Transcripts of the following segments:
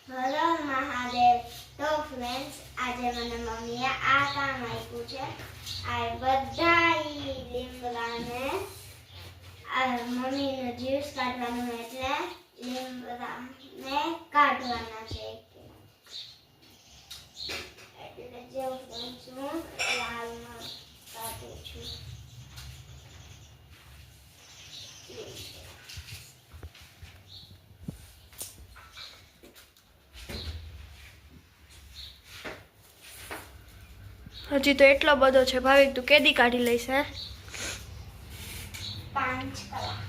હર મહાદેવ। તો ફ્રેન્ડ્સ, આજે મને મમ્મીએ આ કામ આપ્યું છે। આ બધા લીમડાને મમ્મીનો જ્યુસ કાઢવાનું, એટલે લીમડાને કાઢવાના છે। એટલે જો ફ્રેન્ડ્સ, હું લાલમાં કાઢું છું। હજી તો એટલો બધો છે ભાવિક, તું કેદી કાઢી લઈશ? હે 5 કલાક।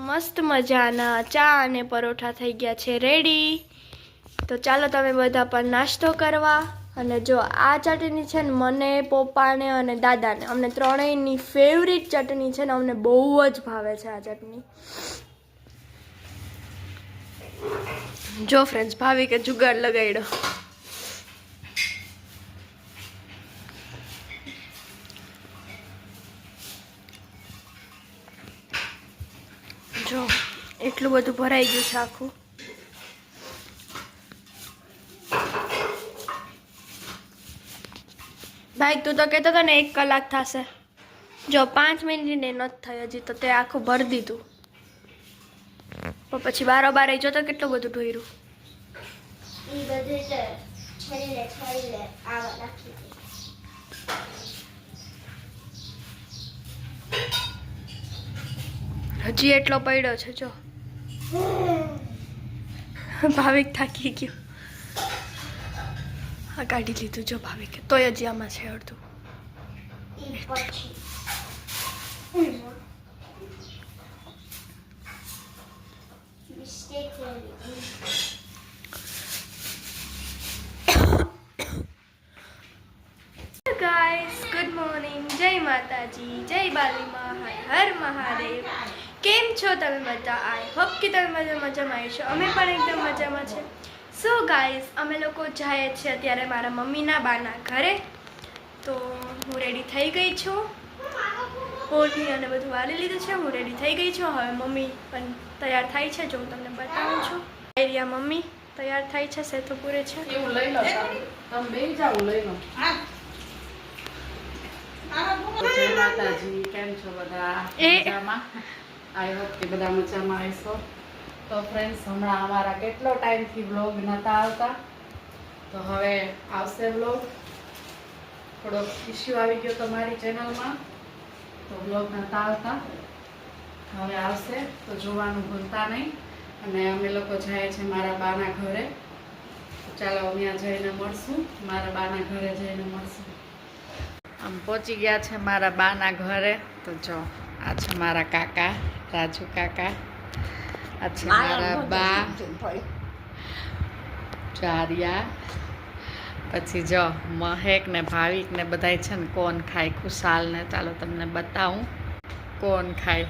મસ્ત મજાના ચા અને પરોઠા થઈ ગયા છે રેડી। તો ચાલો તમે બધા પણ નાસ્તો કરવા। અને જો આ ચટણી છે ને, મને, પપ્પાને અને દાદાને, અમને ત્રણેયની ફેવરિટ ચટણી છે ને, અમને બહુ જ ભાવે છે આ ચટણી। જો ફ્રેન્ડ્સ, ભાવિકે જુગાડ લગાડ્યો। જો એટલું બધું ભરાઈ ગયું છે આખું। ભાઈ, તું તો કહેતો હતો ને 1 કલાક થશે। જો 5 મિનિટ નથી થઈ હજી, તો તે આખું ભરી દીધું। પણ પછી બારોબાર જો તો કેટલું બધું ઢોર્યું। એ બધું તો છેલ્લે આવા નાખી દે। હજી એટલો પડ્યો છે જો। ભાવિક થાકી ગયો। હા, કાઢી લીધું જો ભાવિકે, તોય હજી આમાં છે અડધું। ગાઈસ, ગુડ મોર્નિંગ, જય માતાજી, જય બાલીમાં, હર મહાદેવ। કેમ છો તમે બધા? આઈ હોપ કે તમે બધા મજામાં છો। અમે પણ એકદમ મજામાં છે। સો ગાઈસ, અમે લોકો જઈએ છીએ અત્યારે મારા મમ્મીના બાના ઘરે। તો હું રેડી થઈ ગઈ છું, પોટલી અને બધું વાળી લીધું છે। હું રેડી થઈ ગઈ છું। હવે મમ્મી પણ તૈયાર થાય છે, જો હું તમને બતાવું છું। એરિયા મમ્મી તૈયાર થાય છે, સેતો પૂરે છે। એવું લઈ લો, તમે બેસી જાઓ, લઈ લો। જય માતાજી, કેમ છો બધા? મજામાં? આઈ હોપ કે બધા મજામાં હશો। તો ફ્રેન્ડ્સ, હમણાં અમારા કેટલો ટાઈમથી વ્લોગ નહોતા આવતા, તો હવે આવશે વ્લોગ। થોડો ઇશ્યુ આવી ગયો તમારી ચેનલમાં, તો વ્લોગ નહોતા આવતા, હવે આવશે, તો જોવાનું ભૂલતા નહીં। અને અમે લોકો જાય છે મારા બાના ઘરે, તો ચાલો ત્યાં જઈને મળશું, મારા બાના ઘરે જઈને મળશું। આમ પહોંચી ગયા છે મારા બાના ઘરે। તો જો આ છે મારા કાકા, રાજુ કાકા, આ છે મારા બા ચારિયા, પછી જો મહેક ને ભાવિક ને બધાય છે ને કોણ ખાય, ખુશાલ ને, ચાલો તમને બતાવું કોણ ખાય।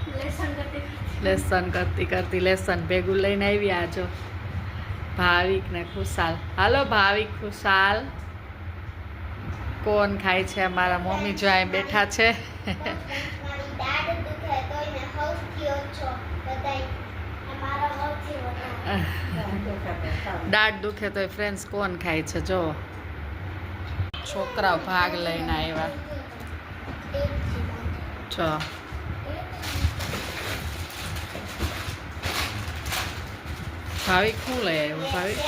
લેસન કરતી કરતી લેસન ભેગું લઈને આવ્યા। જો ભાવિક ને ખુશાલ, હાલો ભાવિક ખુશાલ, કોણ ખાય છે? અમારા મમ્મી જો અહીં બેઠા છે। દાઢ દુખે તો ફ્રેન્ડ્સ કોણ ખાય છે? જો છોકરાઓ ભાગ લઈને આવ્યા છો। ભાવિક શું લઈ આવ્યો? ભાવિક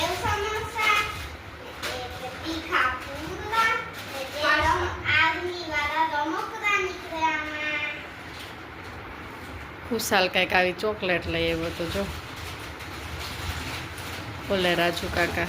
ખુશાલ કંઈક આવી ચોકલેટ લઈ આવ્યો તો જો બોલે રાજુ કાકા।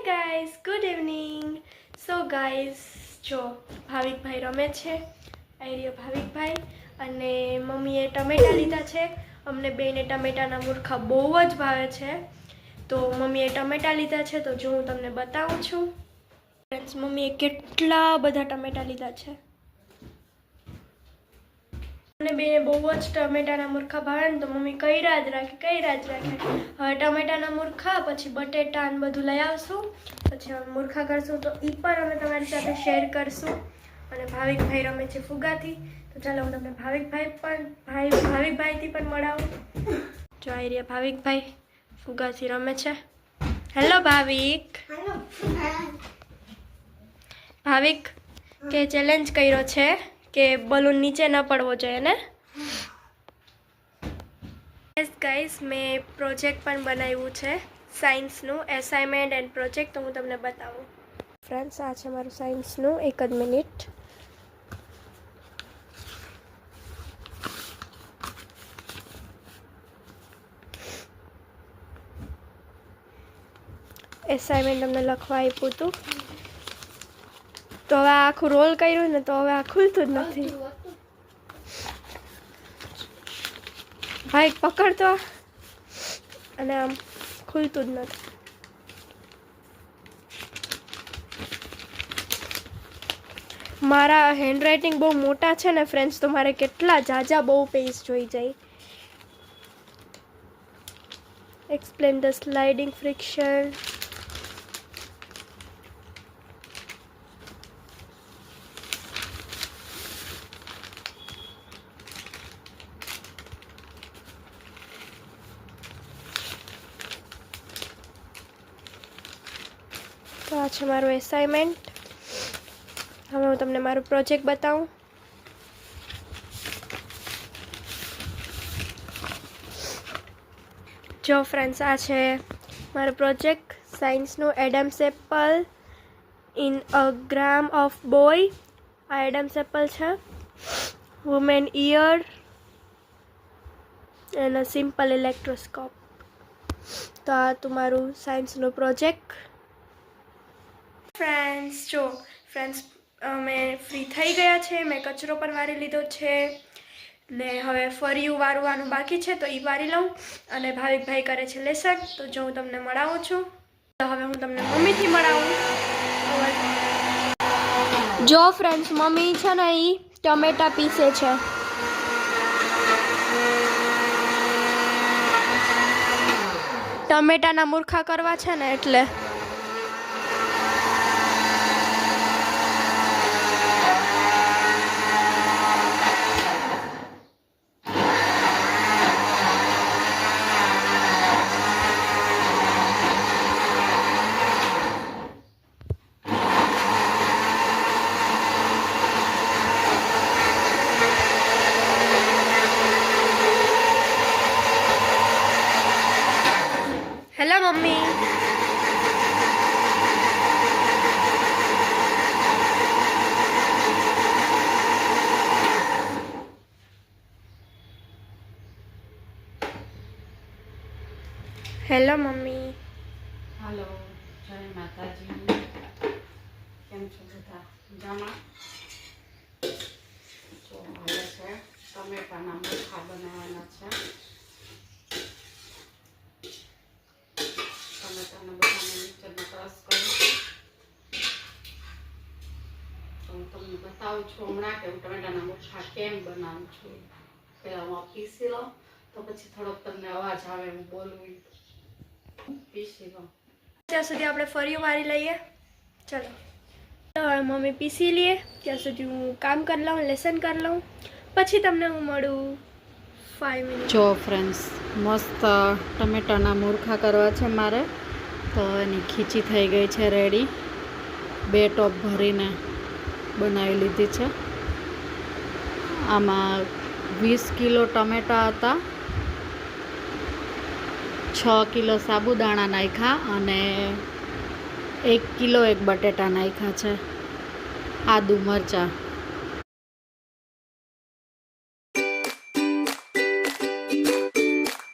Guys, good evening. So guys, જો ભાવિકભાઈ રમે છે, આઈરિયો ભાવિકભાઈ, અને મમ્મીએ ટમેટા લીધા છે। અમને બેને ટમેટાના મૂર્ખા બહુ જ ભાવે છે, તો મમ્મીએ ટમેટા લીધા છે, તો જો હું તમને બતાવું છું। ફ્રેન્ડ્સ મમ્મીએ કેટલા બધા ટમેટા લીધા છે અને બે બહુ જ ટમેટાના મૂર્ખા ભાવે ને તો મમ્મી કર્યા જ રાખે હવે ટમેટાના મૂર્ખા પછી બટેટા ને બધું લઈ આવશું પછી હવે મૂર્ખા કરશું તો એ પણ અમે તમારી સાથે શેર કરશું અને ભાવિકભાઈ રમે છે ફુગાથી તો ચાલો હું તમને ભાવિકભાઈથી પણ મળાવું જો આવી રહ્યા ભાવિકભાઈ ફુગાથી રમે છે હેલો ભાવિક કે ચેલેન્જ કર્યો છે કે બલૂન નીચે ન પડવો જોઈએ ને યસ ગાઈસ મેં પ્રોજેક્ટ પણ બનાવ્યું છે સાયન્સનું એસાઇનમેન્ટ એન્ડ પ્રોજેક્ટ તો હું તમને બતાવું ફ્રેન્ડ્સ આ છે મારું સાયન્સનું એક જ મિનિટ એસાઇનમેન્ટ તમને લખવા આપ્યું હતું તો હવે આખું રોલ કર્યું ને તો હવે આ ખુલતું જ નથી ભાઈ પકડતો અને આમ ખુલતું જ નથી મારા હેન્ડરાઇટિંગ બહુ મોટા છે ને ફ્રેન્ડ્સ તો મારે કેટલા જાજા બહુ પેજ જોઈ જાય એક્સપ્લેન ધ સ્લાઇડિંગ ફ્રિક્શન તો આ છે મારું એસાઇનમેન્ટ હવે હું તમને મારું પ્રોજેક્ટ બતાવું જો ફ્રેન્ડ્સ આ છે મારો પ્રોજેક્ટ સાયન્સનું Adam's apple in a gram of boy આ એડમ્સ એપલ છે women ear and a simple electroscope તો આ તમારું સાયન્સનું પ્રોજેક્ટ ફ્રેન્ડ્સ અમે ફ્રી થઈ ગયા છે મેં કચરો પણ વારી લીધો છે ને હવે ફરિયું વારવાનું બાકી છે તો એ વારી લઉં અને ભાવિકભાઈ કરે છે લેસન તો જો હું તમને મળાવું છું તો હવે હું તમને મમ્મીથી મળાવું જો ફ્રેન્ડ્સ મમ્મી છે ને એ ટમેટા પીસે છે ટમેટાના મૂર્ખા કરવા છે ને એટલે હેલો મમ્મી હેલો મમ્મી હાલો જય માતાજી કેમ છો બધા મજામાં જો હવે છે ટમેટાના મૂર્ખા બનાવવાના છે ટમેટાના બધાને મિક્સરમાં ક્રશ કરી તો હું તમને બતાવું છું હમણાં કે હું ટમેટાના મૂર્ખા કેમ બનાવું છું પહેલાં હું પીસી લઉં તો પછી થોડોક તમને અવાજ આવે હું બોલું પીસી લઉં ત્યાં સુધી આપણે ફરિયું વારી લઈએ ચલો હવે મમ્મી પીસી લઈએ ત્યાં સુધી હું કામ કરી લઉં લેસન કરી લઉં પછી તમને હું મળું 5 મિનિટ જો ફ્રેન્ડ્સ મસ્ત ટમેટાના મૂર્ખા કરવા છે મારે તો એની ખીચી થઈ ગઈ છે રેડી 2 ટોપ ભરીને બનાવી લીધી છે આમાં 20 કિલો ટમેટા હતા 6 કિલો સાબુદાણા નાખ્યા અને 1 કિલો એક બટેટા નાખ્યા છે આદુ મરચાં